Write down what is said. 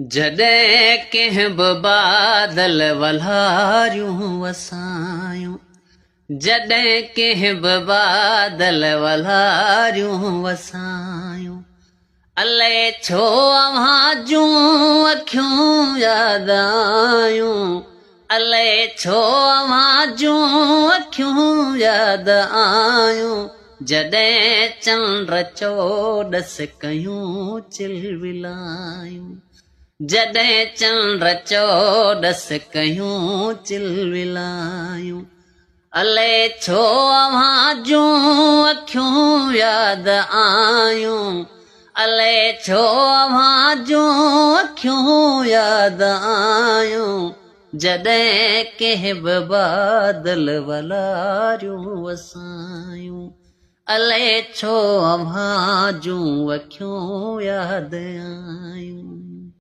जॾहिं कंहिं बि बादल वल्हारियूं वसायूं, जॾहिं कंहिं बि बादल वल्हारियूं वसायूं, अलाए छो अव्हां जूं अखियूं यादि आयूं, अलाए छो अव्हां जूं अखियूं यादि आयूं, जॾहिं चंड चोॾस कयूं चिलविलायूं, जॾहिं चंड चोॾस कयूं चिलविलायूं, अलाए छो अव्हां जूं अखियूं यादि आयूं, अलाए छो अव्हां जूं अखियूं यादि आयूं, जॾहिं कंहिं बि बादल वल्हारियूं वसायूं, अलाए छो अव्हां जूं अखियूं यादि आयूं।